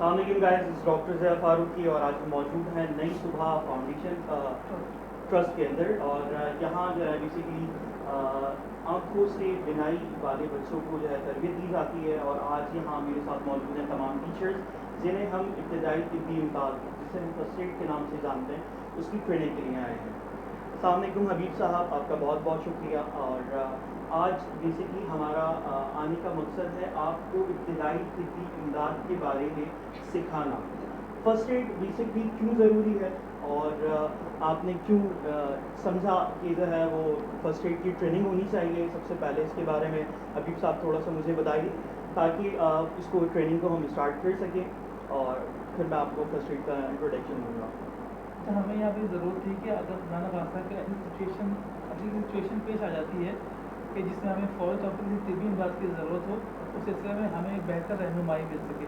अस्सलाम गाइस, इस डॉक्टर ज़िया फारूकी और आज हम मौजूद हैं नई सुबह फाउंडेशन ट्रस्ट के अंदर। और यहाँ जो है बेसिकली आँखों से बिनाई वाले बच्चों को जो है तरबियत दी जाती है। और आज यहाँ मेरे साथ मौजूद हैं तमाम टीचर्स जिन्हें हम इब्तदाई तिब्बी इमदाद, जिसे हम फर्स्ट एड के नाम से जानते हैं, उसकी ट्रेनिंग के लिए आए हैं। अस्सलाम वालेकुम हबीब साहब, आपका बहुत बहुत शुक्रिया। और आज बेसिकली हमारा आने का मकसद है आपको इब्तदाई तिब्बी इमदाद के बारे में सिखाना। फ़र्स्ट एड बेसिकली क्यों ज़रूरी है और आपने क्यों समझा कि जो है वो फ़र्स्ट एड की ट्रेनिंग होनी चाहिए। सबसे पहले इसके बारे में हबीब साहब थोड़ा सा मुझे बताइए ताकि इसको ट्रेनिंग को हम स्टार्ट कर सकें और फिर मैं आपको फ़र्स्ट एड का इंट्रोडक्शन दूँगा। तो हमें यहाँ पे ज़रूरत थी कि अगर खुदा न खास्ता कि ऐसी सिचुएशन पेश आ जाती है कि जिसमें हमें फ़ौरी तौर पर किसी तिब्बी इमदाद की ज़रूरत हो, उस सिलसिले में हमें एक बेहतर रहनुमाई मिल सके,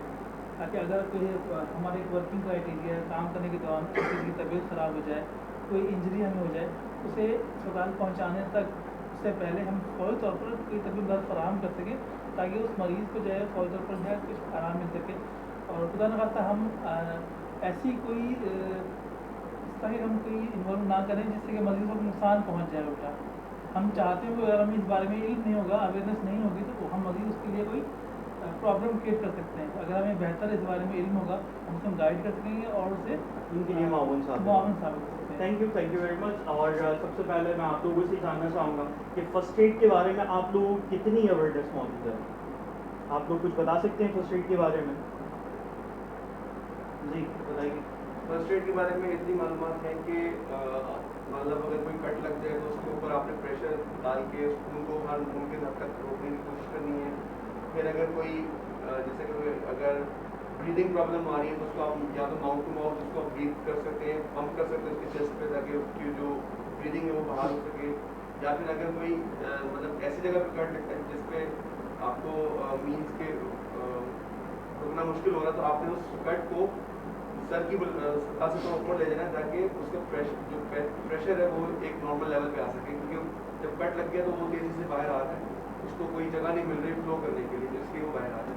ताकि अगर कोई हमारे एक वर्किंग क्राइटेरिया काम करने के दौरान किसी की तबीयत ख़राब हो जाए, कोई इंजरी हमें हो जाए, उसे अस्पताल पहुँचाने तक उससे पहले हम फ़ौरी तौर पर कोई तबीब इमदाद फराहम कर सकें, ताकि उस मरीज़ को जो है फ़ौरी तौर पर जो है कुछ आराम मिल सके। और खुदा न खास्ता हम ऐसी कोई इस तरह हम कोई इन्वॉल्व ना करें जिससे कि मरीज़ को नुकसान पहुँच जाए उल्टा। हम चाहते हैं कि अगर हमें इस बारे में इल्म नहीं होगा, अवेयरनेस नहीं होगी, तो हम मज़ीद उसके लिए कोई प्रॉब्लम क्रिएट कर सकते हैं। अगर हमें बेहतर इस बारे में इल्म होगा, हम उसको गाइड कर सकेंगे और उसे उनके लिए माउन साहब साबित कर सकते हैं। Thank you very much. और सबसे पहले मैं आप लोगों से जानना चाहूँगा कि फ़र्स्ट एड के बारे में आप लोगों को कितनी अवेयरनेस मौजूद है। आप लोग कुछ बता सकते हैं फ़र्स्ट एड के बारे में? जी बताइए। फर्स्ट एड के बारे में इतनी मालूमात है कि मतलब अगर कोई कट लग जाए तो उसके ऊपर आपने प्रेशर डाल के खून को हर मुमकिन हद तक रोकने की कोशिश करनी है। फिर अगर कोई जैसे कि अगर ब्रीदिंग प्रॉब्लम आ रही है तो उसको आप या तो माउथ टू माउथ उसको ब्रीथ कर सकते हैं, पंप कर सकते हैं उसकी चेस्ट पे, ताकि उसकी जो ब्रीदिंग है वो बाहर हो सके। या फिर अगर कोई मतलब ऐसी जगह पर कट लगता है जिसपे आपको मीन्स के रुकना मुश्किल हो रहा, तो आपने उस कट को सर की से तो ऊपर ले जाना, ताकि उसका जो प्रेशर है वो एक नॉर्मल लेवल पे आ सके। क्योंकि जब कट लग गया तो वो तेज़ी से बाहर आ रहा है, उसको कोई जगह नहीं मिल रही फ्लो करने के लिए, तो इसलिए वो बाहर आ रहा है।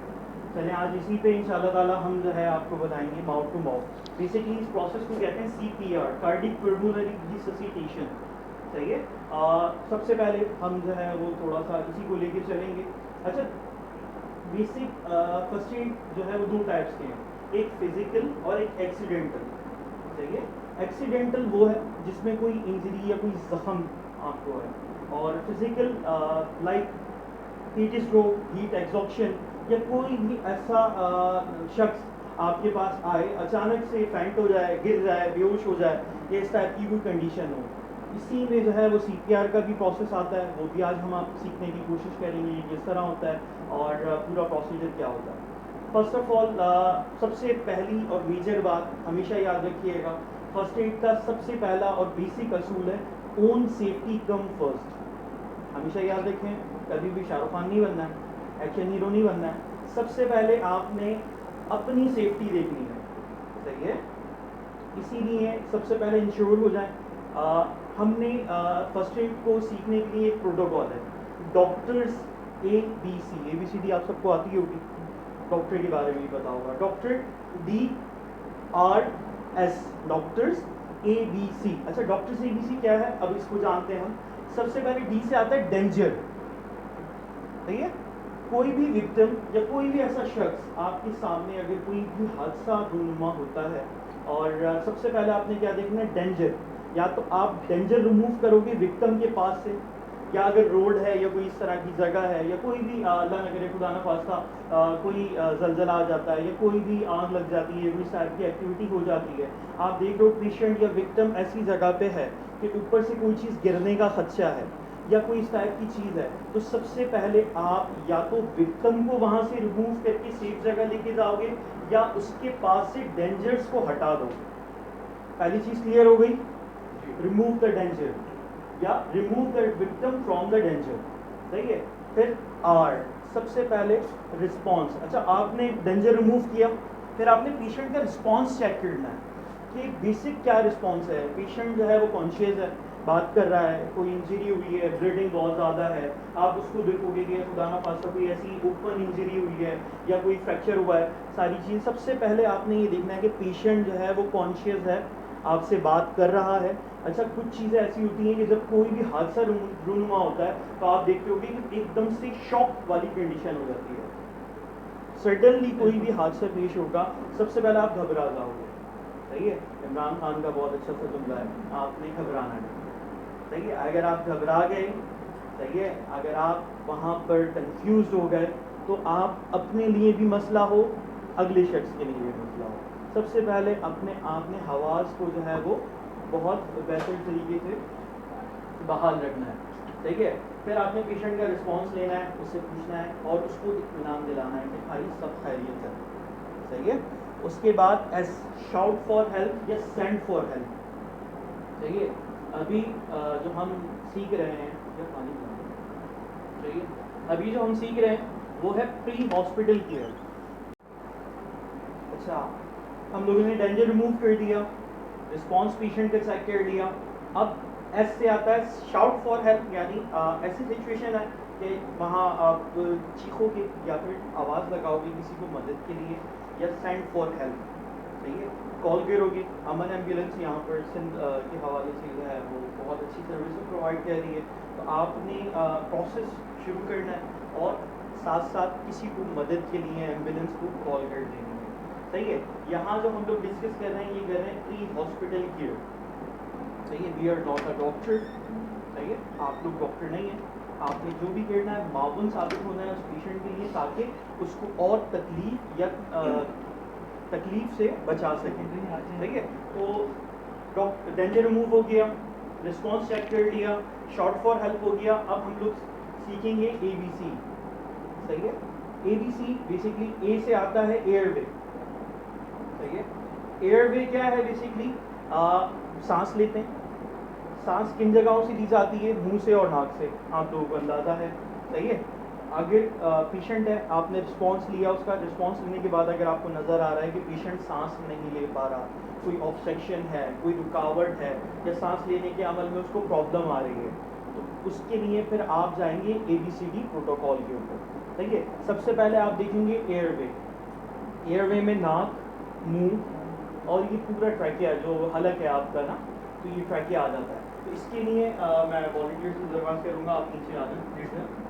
चलें आज इसी पे इंशाल्लाह ताला हम जो है आपको बताएंगे माउथ टू माउथ। बेसिकली इस प्रोसेस को कहते हैं CPR, कार्डिक पल्मोनरी रिससिटेशन। सही है। सबसे पहले हम जो है वो थोड़ा सा इसी को लेके चलेंगे। अच्छा, बेसिक फर्स्ट एड जो है वो दो टाइप्स के हैं, एक फिजिकल और एक एक्सीडेंटल। सही है। एक्सीडेंटल वो है जिसमें कोई इंजरी या कोई जख्म आपको है, और physical like heat stroke, heat exhaustion, या कोई भी ऐसा शख्स आपके पास आए, अचानक से फेंट हो जाए, गिर जाए, बेहोश हो जाए, या इस टाइप की कोई कंडीशन हो, इसी में जो है वो CPR का भी प्रोसेस आता है। वो भी आज हम आप सीखने की कोशिश करेंगे किस तरह होता है और पूरा प्रोसीजर क्या होता है। फर्स्ट ऑफ ऑल सबसे पहली और मेजर बात हमेशा याद रखिएगा, फर्स्ट एड का सबसे पहला और बेसिक असूल है ओन सेफ्टी कम फर्स्ट। हमेशा याद रखें, कभी भी शाहरुख खान नहीं बनना है, एक्शन हीरो नहीं बनना है। सबसे पहले आपने अपनी सेफ्टी देखनी है। सही है। इसीलिए सबसे पहले इंश्योर हो जाए। हमने फर्स्ट एड को सीखने के लिए एक प्रोटोकॉल है, डॉक्टर्स ABCD आप सबको आती होगी, डॉक्टर के बारे में भी पता होगा। Doctor DRS, doctors ABC। अच्छा, डॉक्टर्स ABC क्या है, अब इसको जानते हैं हम। सबसे पहले D से आता है डेंजर। सही है। कोई भी विक्टिम या कोई भी ऐसा शख्स आपके सामने अगर कोई भी हादसा रूनुमा होता है, और सबसे पहले आपने क्या देखना है, डेंजर। या तो आप डेंजर रिमूव करोगे विक्टिम के पास से, या अगर रोड है या कोई इस तरह की जगह है, या कोई भी अल्लाह न करे खुदा न खास्ता कोई जलजला आ जाता है, या कोई भी आग लग जाती है, कोई टाइप की एक्टिविटी हो जाती है, आप देख रहे हो पेशेंट या विक्टिम ऐसी जगह पे है कि ऊपर से कोई चीज़ गिरने का खदशा है या कोई इस टाइप की चीज़ है, तो सबसे पहले आप या तो विक्टिम को वहाँ से रिमूव करके सेफ जगह लेके जाओगे, या उसके पास से डेंजर्स को हटा दो। पहली चीज़ क्लियर हो गई, रिमूव द डेंजर या remove the victim from the danger. सही है। फिर R, सबसे पहले रिस्पॉन्स। अच्छा, आपने डेंजर रिमूव किया, फिर आपने पेशेंट का रिस्पॉन्स चेक करना है कि बेसिक क्या रिस्पॉन्स है। पेशेंट जो है वो कॉन्शियस है, बात कर रहा है, कोई इंजरी हुई है, ब्लीडिंग बहुत ज़्यादा है, आप उसको देखोगे कि खुदा ना खास्ता कोई ऐसी ओपन इंजरी हुई है या कोई फ्रैक्चर हुआ है, सारी चीज़ सबसे पहले आपने ये देखना है कि पेशेंट जो है वो कॉन्शियस है, आपसे बात कर रहा है। अच्छा, कुछ चीज़ें ऐसी होती हैं कि जब कोई भी हादसा रूनुमा होता है तो आप देखते होगे कि एकदम से शॉक वाली कंडीशन हो जाती है। सडनली कोई भी हादसा पेश होगा, सबसे पहले आप घबरा जाओगे। सही है, इमरान खान का बहुत अच्छा सा जुमला है, आपने घबराना नहीं। सही है, अगर आप घबरा गए, सही है, अगर आप वहाँ पर कंफ्यूज हो गए तो आप अपने लिए भी मसला हो, अगले शख्स के लिए भी मसला हो। सबसे पहले अपने आपने हवास को जो है वो बहुत बेहतर तरीके से बहाल रखना है। ठीक है, फिर आपने पेशेंट का रिस्पांस लेना है, उससे पूछना है और उसको इत्मीनान दिलाना है कि भाई सब खैरियत है। सही है, उसके बाद एस शाउट फॉर हेल्प या सेंड फॉर हेल्प। सही है, अभी जो हम सीख रहे हैं या पानी पीना। सही है, अभी जो हम सीख रहे हैं वो है प्री हॉस्पिटल केयर। अच्छा, हम लोगों ने डेंजर रिमूव कर दिया, रिस्पांस पेशेंट का चेक कर लिया। अब एस से आता है शाउट फॉर हेल्प, यानी ऐसी सिचुएशन है कि वहाँ आप चीखोगे या फिर आवाज़ लगाओगे किसी को मदद के लिए, या सेंड फॉर हेल्प। सही है, कॉल करोगे। अमन एम्बुलेंस यहाँ पर सिंध के हवाले से जो है वो बहुत अच्छी सर्विस प्रोवाइड कर रही है। तो आपने प्रोसेस शुरू करना है और साथ साथ किसी को मदद के लिए एम्बुलेंस को कॉल कर देनी है। सही है, यहाँ जो हम लोग डिस्कस कर रहे हैं ये कर रहे हैं प्री हॉस्पिटल केयर। सही है, we are not a doctor. सही है, आप लोग डॉक्टर नहीं हैं, आपने जो भी करना है माउन साबित होना है उस पेशेंट के लिए ताकि उसको और तकलीफ या तकलीफ से बचा सकें। ठीक है, तो डेंजर रिमूव हो गया, रिस्पांस चेक कर लिया, शॉर्ट फॉर हेल्प हो गया। अब हम लोग सीखेंगे ABC। सही है, ABC बेसिकली ए से आता है एयरवे। सही है, एयरवे क्या है बेसिकली, सांस लेते हैं, सांस किन जगहों से ली जाती है, मुंह से और नाक से, आप लोगों को अंदाज़ा है। सही है, अगर पेशेंट है, आपने रिस्पांस लिया, उसका रिस्पांस लेने के बाद अगर आपको नज़र आ रहा है कि पेशेंट सांस नहीं ले पा रहा, कोई ऑब्स्ट्रक्शन है, कोई रुकावट है या सांस लेने के अमल में उसको प्रॉब्लम आ रही है, तो उसके लिए फिर आप जाएंगे ABCD प्रोटोकॉल के ऊपर। ठीक है, सबसे पहले आप देखेंगे एयरवे। एयरवे में नाक, मुंह और ये पूरा ट्रैकिया जो हलक है आपका ना, तो ये ट्रैकिया आ जाता है। तो इसके लिए मैं वॉलंटियर से दरख्वास्त करूँगा आप नीचे आ जाए प्लीज सर।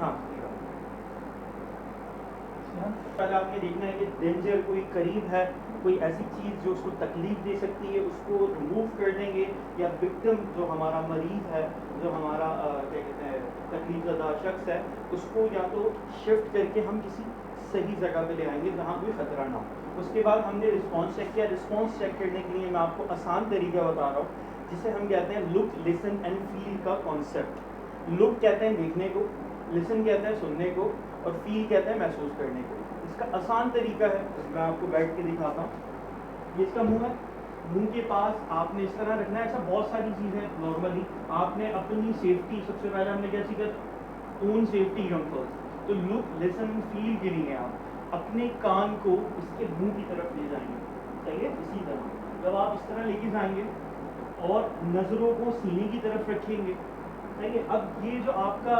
हाँ, पहले आपने देखना है कि डेंजर कोई करीब है, कोई ऐसी चीज़ जो उसको तकलीफ दे सकती है, उसको रिमूव कर देंगे, या विक्टिम जो हमारा मरीज़ है, जो हमारा क्या कहते हैं तकलीफ ज़दा शख्स है, उसको या तो शिफ्ट करके हम किसी सही जगह पे ले आएंगे जहाँ कोई ख़तरा ना हो। उसके बाद हमने रिस्पांस चेक किया। रिस्पांस चेक करने के लिए मैं आपको आसान तरीका बता रहा हूँ, जिसे हम कहते हैं लुक, लिसन एंड फील का कॉन्सेप्ट। लुक कहते हैं देखने को, लिसन कहते हैं सुनने को, और फील कहते हैं महसूस करने को। इसका आसान तरीका है, मैं आपको बैठ के दिखाता हूँ। ये इसका मुंह है, मुंह के पास आपने इस तरह रखना है। ऐसा बहुत सारी चीज़ें नॉर्मली आपने अपनी सेफ्टी, सबसे पहले हमने क्या सीखा, ओन सेफ्टी कम फर्स्ट। तो लुक, लिसन, फील के लिए आप अपने कान को इसके मुंह की तरफ ले जाएंगे। सही है, इसी तरह जब आप इस तरह लेके जाएंगे और नज़रों को सीने की तरफ रखेंगे। सही है, अब ये जो आपका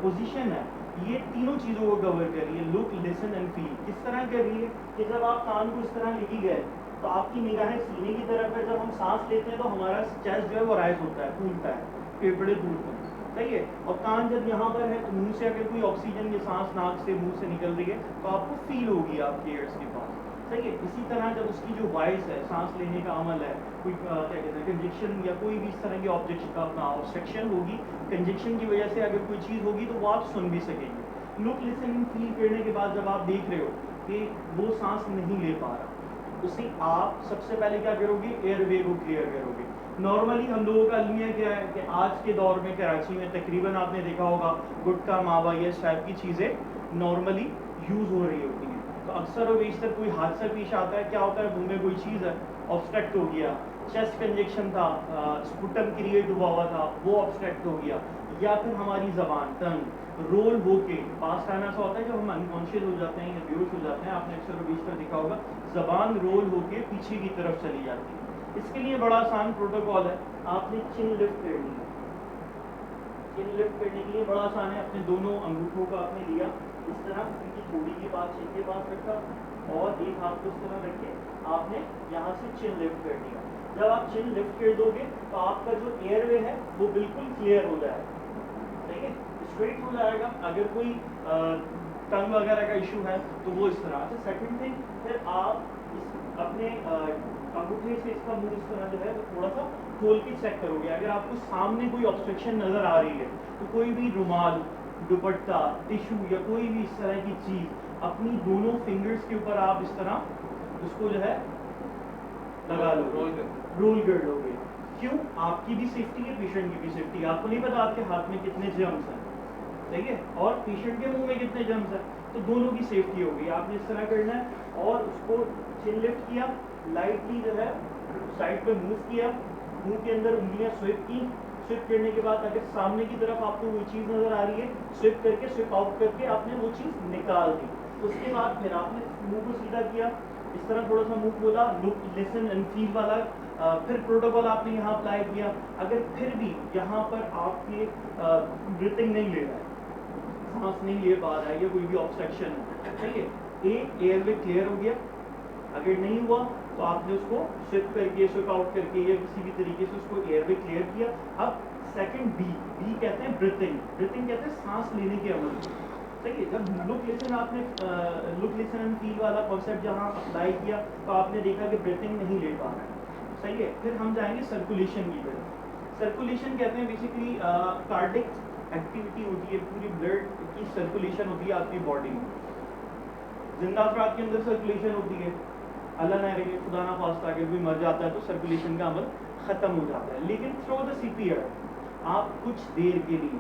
पोजीशन है ये तीनों चीज़ों को कवर कर रही है, लुक, लिसन एंड फील। किस तरह कर रही है कि जब आप कान को इस तरह लेके गए तो आपकी निगाहें सीने की तरफ है। जब हम सांस लेते हैं तो हमारा चेस्ट जो है वो राइज होता है, फूलता है, फेफड़े फूलते हैं। सही है, और कान जब यहाँ पर है तो मुंह से अगर कोई ऑक्सीजन की सांस नाक से मुंह से निकल रही है तो आपको फील होगी आपके ईयर्स के पास। सही है, इसी तरह जब उसकी जो वॉइस है, सांस लेने का अमल है, कोई क्या कहते हैं कंजेक्शन या कोई भी इस तरह की ऑब्स्ट्रक्शन होगी, कंजेक्शन की वजह से अगर कोई चीज़ होगी तो वो आप सुन भी सकेंगे। लुक, लिसन, फील करने के बाद जब आप देख रहे हो कि वो सांस नहीं ले पा रहा, उसे आप सबसे पहले क्या करोगे, एयरवे को क्लियर करोगे। नॉर्मली हम लोगों का अलमिया क्या है कि आज के दौर में कराची में तकरीबन आपने देखा होगा गुटखा, मावा, ये टाइप की चीज़ें नॉर्मली यूज़ हो रही होती हैं। तो अक्सर और बेशतर कोई हादसा पेश आता है, क्या होता है, मुंह में कोई चीज़ है, ऑब्स्ट्रक्ट हो गया, चेस्ट कंजेक्शन था, स्पुटम क्रिएट हुआ था, वो ऑब्स्ट्रक्ट हो गया, या फिर हमारी जबान टंग रोल होके पास आना सा होता है जब हम अनकॉन्शियस हो जाते हैं या बेहोश हो जाते हैं, आपने अक्सर बीच पर देखा होगा जबान रोल होके पीछे की तरफ चली जाती है। इसके लिए बड़ा आसान प्रोटोकॉल है, आपने चिन लिफ्ट करनी है। चिन लिफ्ट करने के लिए बड़ा आसान है, अपने दोनों अंगूठों का आपने लिया इस तरह, उनकी थोड़ी के पास चिन के पास रखा और एक हाथ को इस तरह रख के आपने यहाँ से चिन लिफ्ट कर दिया। जब आप चिन लिफ्ट कर दोगे तो आपका जो एयरवे है वो बिल्कुल क्लियर हो जाएगा, ठीक है, स्ट्रेट हो जाएगा। अगर कोई टंग वगैरह का इशू है तो वो इस तरह। अच्छा, सेकंड थिंग, फिर आप इस अपने अंगूठे से इसका मुंह इस तरह जो है वो थोड़ा सा खोल के चेक करोगे। अगर आपको सामने कोई ऑब्स्ट्रक्शन नजर आ रही है तो कोई भी रुमाल, दुपट्टा, टिश्यू या कोई भी इस तरह की चीज अपनी दोनों फिंगर्स के ऊपर आप इस तरह उसको जो है लगा लो, रोल कर लोगे। क्यों? आपकी भी सेफ्टी है, पेशेंट की भी सेफ्टी। आपको नहीं पता आपके हाथ में कितने जर्म्स हैं, ठीक है, और पेशेंट के मुंह में कितने जर्म्स हैं, तो दोनों की सेफ्टी होगी। आपने इस तरह करना है और उसको चिन लिफ्ट किया, लाइटली जो है साइड पे मूव किया, मुंह के अंदर उंगलियां स्विप की। स्विप करने के बाद अगर सामने की तरफ आपको वो चीज़ नजर आ रही है, स्विप करके स्विप आउट करके आपने वो चीज़ निकाल दी। उसके बाद फिर आपने मुंह को सीधा किया, इस तरह थोड़ा सा मुंह खोला, लुक लिसन एंड फील वाला। फिर प्रोटोकॉल आपने यहाँ अप्लाई किया। अगर फिर भी यहाँ पर आपके ब्रीथिंग नहीं ले रहा है, सांस नहीं ले पा रहा है या कोई भी ऑब्स्ट्रक्शन है, ठीक है, एक एयरवे क्लियर हो गया। अगर नहीं हुआ तो आपने उसको स्विप करके स्विप आउट करके या किसी भी तरीके से उसको एयरवे क्लियर किया। अब सेकंड बी कहते हैं ब्रीथिंग। ब्रीथिंग कहते हैं सांस लेने के अमल। ठीक है, जब लुक लिसन आपने लुक लिसन एंड फील वाला कॉन्सेप्ट जहाँ अप्लाई किया तो आपने देखा कि ब्रीथिंग नहीं ले पा रहा है, सही है। फिर हम जाएंगे सर्कुलेशन की तरफ। सर्कुलेशन कहते हैं बेसिकली कार्डिक एक्टिविटी होती है, पूरी ब्लड की सर्कुलेशन होती है आपकी बॉडी में। जिंदा अफराद के अंदर सर्कुलेशन होती है, अल्लाह ना करे खुदा ना खास्ता अगर कोई मर जाता है तो सर्कुलेशन का अमल ख़त्म हो जाता है। लेकिन थ्रू द सीपीआर आप कुछ देर के लिए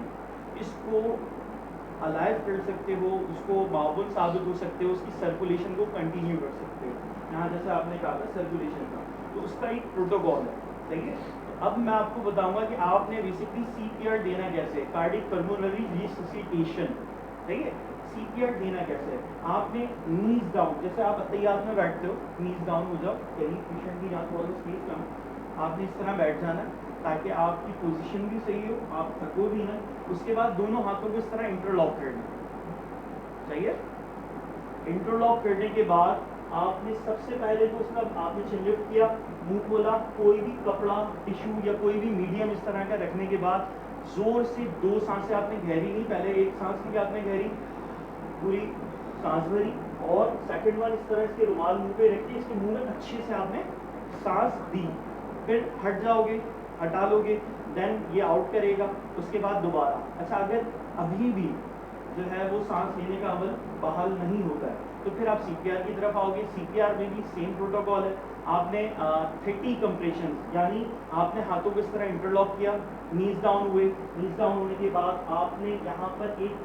इसको अलाइव कर सकते हो, उसको मावुल साबित हो सकते हो, उसकी सर्कुलेशन को कंटिन्यू कर सकते हो। यहाँ जैसे आपने कहा था सर्कुलेशन का, तो उसका एक प्रोटोकॉल है, ठीक है। अब मैं आपको बताऊंगा कि आपने बेसिकली सीपीआर देना कैसे, कार्डिक पल्मोनरी रिससिटेशन, ठीक है। सीपीआर देना कैसे, आपने नीज डाउन, जैसे आप अतहियात में बैठते हो, नीज डाउन हो जाओ, कहीं पेशेंट की यहाँ थोड़ा सा स्पेस कम, आपने इस तरह बैठ जाना ताकि आपकी पोजीशन भी सही हो, आप थको भी ना। उसके बाद दोनों हाथों को इस तरह इंटरलॉक करना, सही है। इंटरलॉक करने के बाद आपने सबसे पहले तो उसका आपने चिन लिफ्ट किया, मुंह खोला, कोई भी कपड़ा, टिश्यू या कोई भी मीडियम इस तरह का रखने के बाद जोर से 2 सांसें आपने गहरी ली, पहले एक सांस ली आपने गहरी पूरी सांस भरी, और सेकंड वन इस तरह इसके रुमाल मुंह पे रख के इसके मुंह में अच्छे से आपने सांस दी, फिर हट जाओगे, हटा लोगे, देन ये आउट करेगा, उसके बाद दोबारा। अच्छा, अगर अभी भी जो है वो सांस लेने का अमल बहाल नहीं होता है तो फिर आप सीपीआर की तरफ आओगे। सीपीआर में भी सेम प्रोटोकॉल है। आपने 30 कंप्रेशन, यानी आपने हाथों को इस तरह इंटरलॉक किया, नीज डाउन हुए, नीज डाउन होने के बाद आपने यहाँ पर एक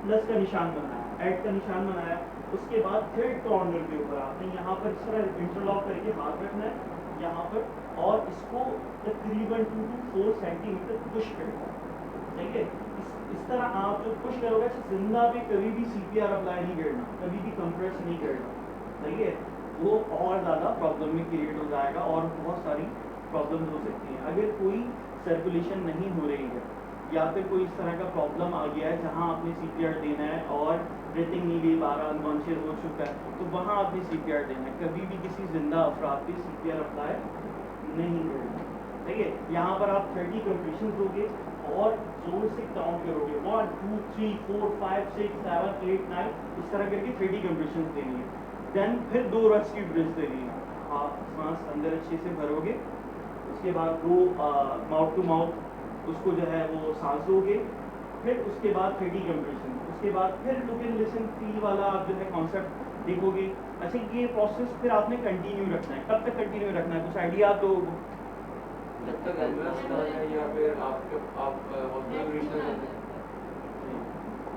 प्लस का निशान बनाया, ऐड का निशान बनाया, उसके बाद थर्ड कॉर्नर के ऊपर आपने यहाँ पर इस तरह इंटरलॉक करके हाथ रखना है यहाँ पर, और इसको तकरीबन 2 to 4 सेंटीमीटर पुश करना है, ठीक है। इस तरह आप जो पुश करोगे, जिंदा पे कभी भी सीपीआर अप्लाई नहीं करना, कभी भी कंप्रेस नहीं करना, सही है, वो और ज़्यादा प्रॉब्लम में क्रिएट हो जाएगा और बहुत सारी प्रॉब्लम्स हो सकती हैं। अगर कोई सर्कुलेशन नहीं हो रही है या फिर कोई इस तरह का प्रॉब्लम आ गया है जहां आपने सीपीआर देना है और ब्रीथिंग नहीं ले पा रहा, अनकॉन्शियस हो चुका है, तो वहां आपने सीपीआर देना है। कभी भी किसी जिंदा अफराद पे सीपीआर अप्लाई नहीं करना, ठीक है। यहाँ पर आप 30 कंप्रेशन दोगे और जोर से काउंट करोगे, 1 2 3 4 5 6 7 8 9, इस तरह करके 30 कंप्रेशन देनी है। देन फिर 2 रेस्क्यू ब्रीथ्स देनी है। आप सांस अंदर अच्छे से भरोगे, उसके बाद 2 माउथ टू माउथ उसको जो है वो सांस दोगे, फिर उसके बाद 30 कंप्रेशन, उसके बाद फिर लुक एंड लिसन फील वाला आप जो है कॉन्सेप्ट देखोगे। अच्छा, ये प्रोसेस फिर आपने कंटिन्यू रखना है। कब तक कंटिन्यू रखना है, कुछ आइडिया तो जब तक एम्बुलेंस ना आए या फिर आप हॉस्पिटल रीच ना करें।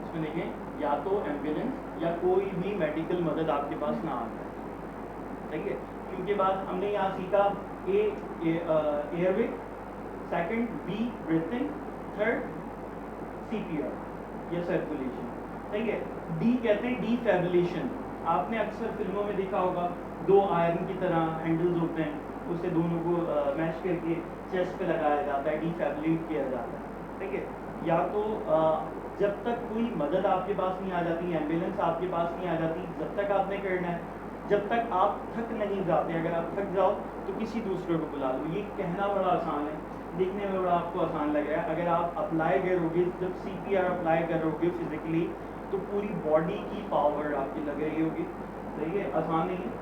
इसमें देखें, या तो एम्बुलेंस या कोई भी मेडिकल मदद आपके पास ना आ जाए, ठीक है। क्योंकि बाद हमने यहाँ सीखा airway, second B breathing, third CPR या सर्कुलेशन, ठीक है। डी कहते हैं डिफेब्रिलेशन। आपने अक्सर फिल्मों में देखा होगा, दो आयरन की तरह हैंडल्स होते हैं, उससे दोनों को मैश करके चेस्ट पे लगाया जाता है, डिफेब्रिलेट किया जाता है, ठीक है। या तो जब तक कोई मदद आपके पास नहीं आ जाती, एम्बुलेंस आपके पास नहीं आ जाती, जब तक आपने करना है, जब तक आप थक नहीं जाते। अगर आप थक जाओ तो किसी दूसरे को बुला लो। ये कहना बड़ा आसान है, देखने में बड़ा आपको आसान लग रहा है। अगर आप अप्लाई करोगे, जब CPR अप्लाई करोगे फिजिकली, तो पूरी बॉडी की पावर आपकी लग रही होगी, सही है, आसान नहीं है।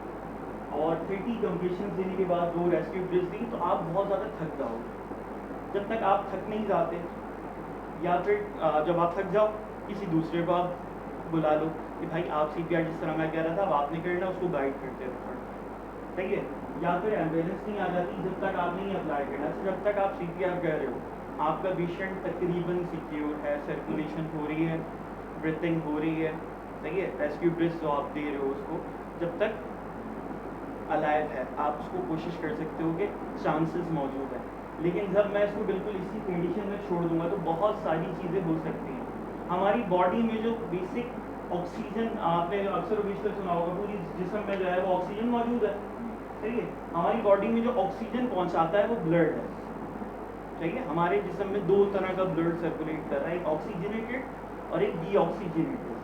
और 30 कंप्लीशन देने के बाद 2 रेस्क्यू ब्रिज दी तो आप बहुत ज़्यादा थक जाओगे। जब तक आप थक नहीं जाते, या फिर जब आप थक जाओ किसी दूसरे को आप बुला लो कि भाई आप CPR जिस तरह मैं कह रहा था अब आपने करना, उसको गाइड करते रहो, ठीक है। या फिर एम्बुलेंस नहीं आ जाती जब तक आप नहीं अप्लाई करना, तो जब तक आप CPR कर रहे हो, आपका पेशेंट तकरीबन सिक्योर है, सर्कुलेशन हो रही है, ब्रीथिंग हो रही है, सही है। रेस्क्यू ब्रिज जो आप दे रहे हो उसको जब तक अलाइव है, आप उसको कोशिश कर सकते हो कि चांसेस मौजूद है। लेकिन जब मैं इसको बिल्कुल इसी कंडीशन में छोड़ दूंगा तो बहुत सारी चीज़ें हो सकती हैं। हमारी बॉडी में जो बेसिक ऑक्सीजन, आपने अक्सर विशेष सुना होगा, पूरी जिस्म में जो है वो ऑक्सीजन मौजूद है, ठीक है। हमारी बॉडी में जो ऑक्सीजन पहुंचाता है वो ब्लड है, ठीक है। हमारे जिस्म में 2 तरह का ब्लड सर्कुलेट कर रहा है, एक ऑक्सीजनेटेड और एक डीऑक्सीजनेटेड,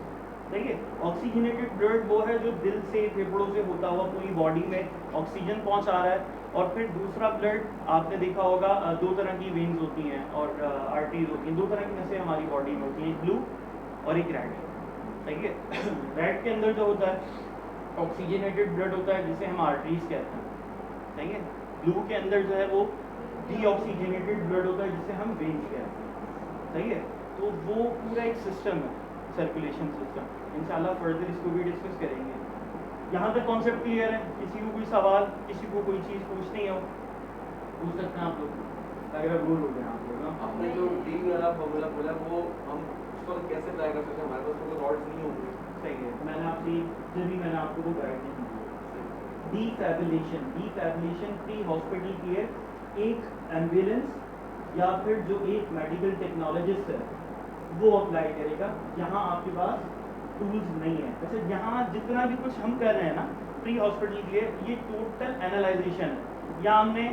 ठीक है। ऑक्सीजनेटेड ब्लड वो है जो दिल से, फेफड़ों से होता हुआ पूरी बॉडी में ऑक्सीजन पहुंचा रहा है। और फिर दूसरा ब्लड आपने देखा होगा, 2 तरह की वेन्स होती हैं और आर्टरीज होती हैं, 2 तरह की नसें हमारी बॉडी में होती हैं, एक ब्लू और एक रेड, ठीक है। रेड के अंदर जो होता है ऑक्सीजनेटेड ब्लड होता है जिसे हम आर्टरीज कहते हैं, ठीक है। ब्लू के अंदर जो है वो डीऑक्सीजनेटेड ब्लड होता है जिसे हम वेन्स कहते हैं, सही है। तो वो पूरा एक सिस्टम है, सर्कुलेशन सिस्टम। इंशाल्लाह फर्दर इसको भी डिस्कस करेंगे। यहाँ तक कॉन्सेप्ट क्लियर है? किसी को कोई सवाल, किसी को कोई चीज़ पूछनी हो पूछ सकते हैं आप लोग, अगर रूल हो गए आप लोग ना। आपने जो टीम वाला फॉर्मूला बोला वो हम उस पर कैसे अप्लाई कर सकते हैं? हमारे पास तो रॉड्स नहीं होंगे। सही है, मैंने आपसे जब भी मैंने आपको वो गाइड नहीं दी। डिफेब्रिलेशन प्री हॉस्पिटल केयर, एक एम्बुलेंस या फिर जो एक मेडिकल टेक्नोलॉजिस्ट है वो अप्लाई करेगा। यहाँ आपके पास टूल्स नहीं है। वैसे यहाँ जितना भी कुछ हम कर रहे हैं ना प्री हॉस्पिटल के लिए, ये टोटल एनालाइजेशन है। यहाँ हमने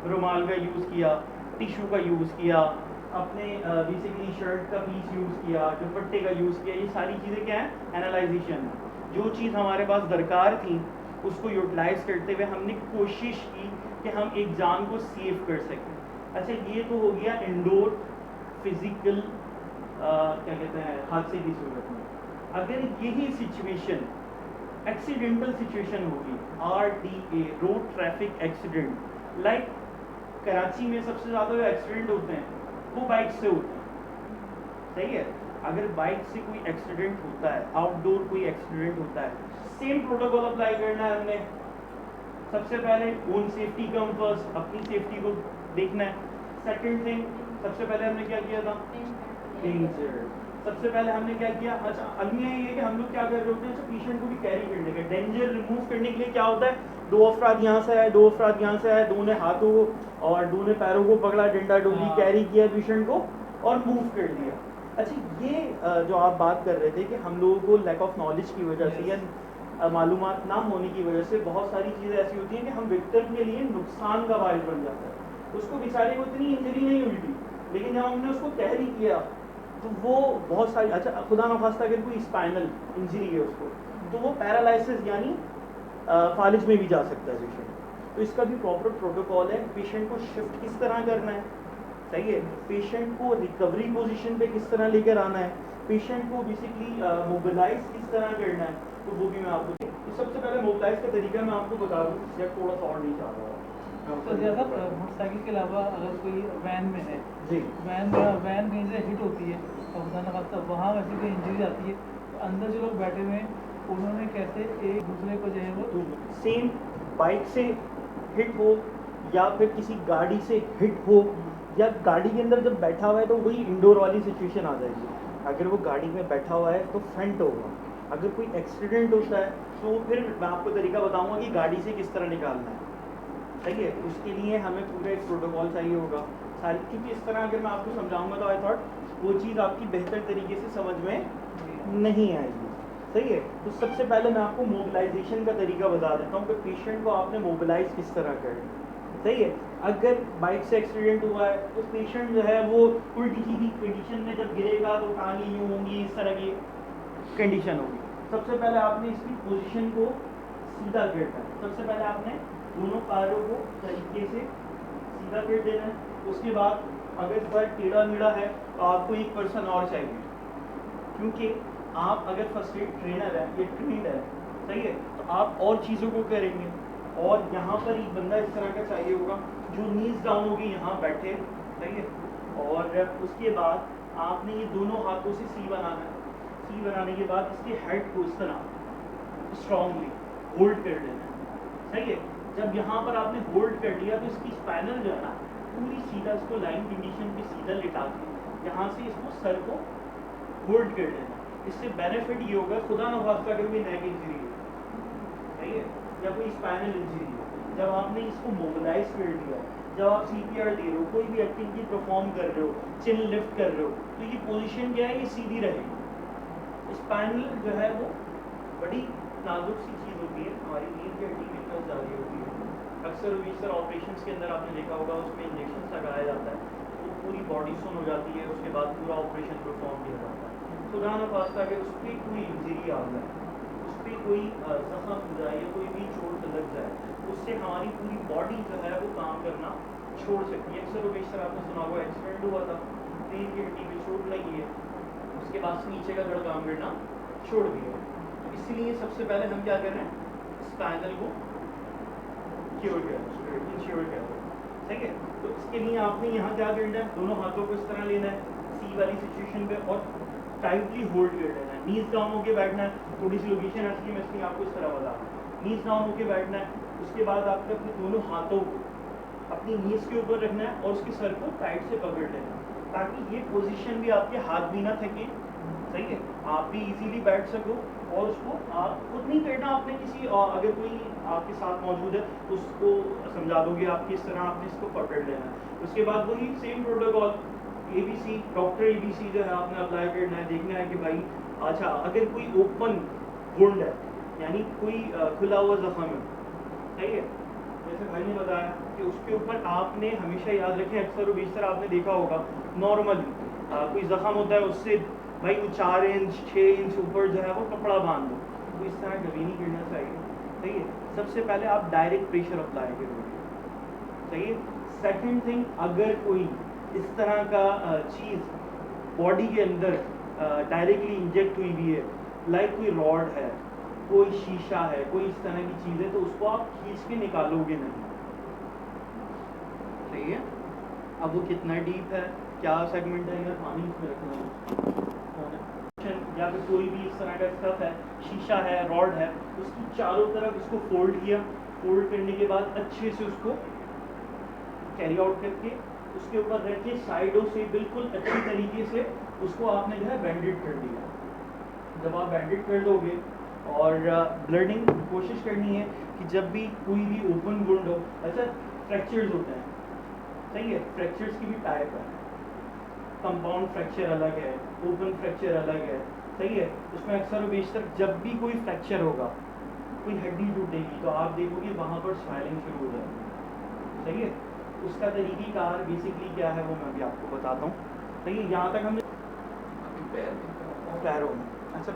रुमाल का यूज़ किया, टिश्यू का यूज़ किया, अपने बेसिकली शर्ट का पीस यूज़ किया, दुपट्टे का यूज़ किया, ये सारी चीज़ें क्या है? एनालाइजेशन है। जो चीज़ हमारे पास दरकार थी उसको यूटिलाइज करते हुए हमने कोशिश की कि हम एक जान को सेव कर सकें। अच्छा, ये तो हो गया इंडोर फिजिकल क्या कहते हैं हादसे की सूरत में। अगर यही सिचुएशन एक्सीडेंटल सिचुएशन होगी, RTA road traffic accident, like Karachi में सबसे ज़्यादा जो एक्सीडेंट होते हैं वो बाइक से होते हैं, सही है। अगर बाइक से कोई एक्सीडेंट होता है, आउटडोर कोई एक्सीडेंट होता है, सेम प्रोटोकॉल अप्लाई करना है हमने। सबसे पहले ओन सेफ्टी कम फर्स्ट, अपनी सेफ्टी को देखना है। सेकंड थिंग, सबसे पहले हमने क्या किया था? डेंजर। सबसे पहले हमने क्या किया? अच्छा, अलमिया ये है कि हम लोग क्या कर रहे होते हैं, पेशेंट को भी कैरी करने का, डेंजर रिमूव करने के लिए क्या होता है, 2 अफराद यहाँ से आए, 2 अफराद यहाँ से आए, 2 ने हाथों और 2 ने पैरों को पकड़ा, डंडा डोली कैरी किया पेशेंट को और मूव कर दिया। अच्छा, ये जो आप बात कर रहे थे कि हम लोगों को लैक ऑफ नॉलेज की वजह से या मालूमात ना होने की वजह से बहुत सारी चीज़ें ऐसी होती हैं कि हम विक्टिम के लिए नुकसान का बायस बन जाता है। उसको बेचारे को इतनी इंजरी नहीं हुई थी, लेकिन जब हमने उसको कैरी किया तो वो बहुत सारी, अच्छा खुदा न खास्ता अगर कोई स्पाइनल इंजरी है उसको, तो वो पैरालिसिस यानी फालिज में भी जा सकता है पेशेंट। तो इसका भी प्रॉपर प्रोटोकॉल है। पेशेंट को शिफ्ट किस तरह करना है, सही है। पेशेंट को रिकवरी पोजीशन पे किस तरह लेकर आना है, पेशेंट को बेसिकली मोबिलाइज किस तरह करना है, तो वो भी मैं आपको सबसे पहले मोबिलाइज का तरीका मैं आपको बता दूँ या थोड़ा सा और नहीं चाह रहा। तो ज़्यादा मोटरसाइकिल के अलावा अगर कोई वैन में है जी, वैन कहीं से हिट होती है और खुदा न खास्ता वहाँ वैसे कोई इंजरी आती है, तो अंदर जो लोग बैठे हुए हैं उन्होंने कैसे एक दूसरे को जो है वो सेम बाइक से हिट हो या फिर किसी गाड़ी से हिट हो या गाड़ी के अंदर जब बैठा हुआ है तो वही इंडोर वाली सिचुएशन आ जाएगी। अगर वो गाड़ी में बैठा हुआ है तो फ्रंट होगा। अगर कोई एक्सीडेंट होता है तो फिर मैं आपको तरीका बताऊंगा कि गाड़ी से किस तरह निकालना है, सही है। उसके लिए हमें पूरा एक प्रोटोकॉल चाहिए होगा सारी, क्योंकि इस तरह अगर मैं आपको समझाऊंगा तो आई थॉट वो चीज़ आपकी बेहतर तरीके से समझ में नहीं आएगी। सही है। तो सबसे पहले मैं आपको मोबिलाइजेशन का तरीका बता देता हूँ कि पेशेंट को आपने मोबिलाइज किस तरह करना। सही है। अगर बाइक से एक्सीडेंट हुआ है तो पेशेंट जो है वो उल्टी सीधी कंडीशन में जब गिरेगा तो टांगे यूँ होंगी, इस तरह की कंडीशन होगी। सबसे पहले आपने इसकी पोजीशन को सीधा करना है। सबसे पहले आपने दोनों पैरों को तरीके से सीधा कर देना है। उसके बाद अगर सर टेढ़ा मेढ़ा है तो आपको एक पर्सन और चाहिए, क्योंकि आप अगर फर्स्ट एड ट्रेनर है या ट्रेंड है, सही है, तो आप और चीज़ों को करेंगे। और यहाँ पर एक बंदा इस तरह का चाहिए होगा जो नीज डाउन होगी यहाँ बैठे, सही है। और उसके बाद आपने ये दोनों हाथों से सी बनाना है। सी बनाने के बाद इसके हेड को इस तरह स्ट्रांगली होल्ड कर देना है, सही है। जब यहाँ पर आपने होल्ड कर लिया तो इसकी स्पाइनल जो है ना पूरी सीधा इसको लाइन कंडीशन पे सीधा लिटा के यहाँ से इसको सर को होल्ड कर देना। इससे बेनिफिट ये होगा, खुदा न खास्ता अगर कोई नेक इंजरी है, सही है, या कोई स्पाइनल इंजरी है, जब आपने इसको मोबिलाइज कर दिया, जब आप CPR दे रहे हो, कोई भी एक्टिविटी परफॉर्म कर रहे हो, चिन लिफ्ट कर रहे हो, तो ये पोजीशन क्या है, ये सीधी रहेगी। स्पाइनल जो है वो बड़ी नाजुक सी चीज़ होती है, हमारी नींद की हड्डी कितना ज़्यादा होती है। अक्सर विक्सर ऑपरेशंस के अंदर आपने देखा होगा उसमें इंजेक्शन लगाया जाता है तो पूरी बॉडी सुन हो जाती है, उसके बाद पूरा ऑपरेशन परफॉर्म किया जाता है। खुदा न खास्ता अगर उस पर कोई इंजरी आ जाए, उस पर कोई जख्म हो जाए या कोई भी चोट लग जाए, उससे हमारी पूरी बॉडी जो है वो काम करना छोड़ सकती है। अक्सर विक्सर आपने सुना होगा, एक्सीडेंट हुआ था, नींद की हड्डी में चोट लगी है, उसके बाद से नीचे का जड़ काम करना छोड़ दिया। तो इसलिए सबसे पहले हम क्या कर रहे हैं, स्पाइनल को क्योर कर, इंश्योर कर, ठीक है। तो इसके लिए आपने यहाँ क्या करना है, दोनों हाथों को इस तरह लेना है सी वाली सिचुएशन पे और टाइटली होल्ड कर लेना है। नीज डाउन होके बैठना है, थोड़ी सी लोकेशन ऐसी मैं इसलिए आपको इस तरह बता रहा हूँ। नीज डाउन होके बैठना है, उसके बाद आपने अपने दोनों हाथों को अपनी नीज के ऊपर रखना है और उसके सर को टाइट से पकड़ लेना है, ताकि ये पोजीशन भी आपके हाथ भी ना थके, सही है, आप भी इजीली बैठ सको। और उसको आप खुद नहीं करना, आपने किसी अगर कोई आपके साथ मौजूद है तो उसको समझा दोगे आप किस तरह आपने इसको पकड़ लेना है। उसके बाद वही same protocol ABC, doctor ABC जो है आपने अप्लाई करना है। देखना है कि भाई अच्छा अगर कोई ओपन वुंड है, यानी कोई खुला हुआ जख्म है, सही है, जैसे भाई ने बताया कि उसके ऊपर आपने हमेशा याद रखें, अक्सर और बेशतर आपने देखा होगा नॉर्मली कोई जख्म होता है उससे भाई वो 4 इंच 6 इंच ऊपर जो है वो कपड़ा बांध दो, तो इस तरह कभी नहीं करना चाहिए, सही है। सबसे पहले आप डायरेक्ट प्रेशर अप्लाई करोगे, सही है। सेकंड थिंग, अगर कोई इस तरह का चीज़ बॉडी के अंदर डायरेक्टली इंजेक्ट हुई भी है, लाइक कोई रॉड है, कोई शीशा है, कोई इस तरह की चीज़ है, तो उसको आप खींच के निकालोगे नहीं, सही है। अब वो कितना डीप है, क्या सेगमेंट है, या पानी इसमें रखना है, या फिर कोई भी इस तरह का स्टफ है, शीशा है, रॉड है, उसकी चारों तरफ इसको फोल्ड किया, फोल्ड करने के बाद अच्छे से उसको कैरी आउट करके उसके ऊपर रख के साइडों से बिल्कुल अच्छी तरीके से उसको आपने जो है बैंडेड कर दिया। जब आप बैंडेड कर दोगे और ब्लडिंग कोशिश करनी है कि जब भी कोई भी ओपन वुंड हो, अच्छा फ्रैक्चर्स होते हैं, सही है, फ्रैक्चर्स की भी टाइप है, कंपाउंड फ्रैक्चर अलग है, ओपन फ्रैक्चर अलग है, सही है। उसमें अक्सर और बेशतर जब भी कोई फ्रैक्चर होगा, कोई हड्डी टूटेगी तो आप देखोगे वहाँ पर स्वेलिंग शुरू हो जाएगी, सही है। उसका तरीक़ेकार बेसिकली क्या है वो मैं भी आपको बताता हूँ, सही है। यहाँ तक हमने पैरों में, अच्छा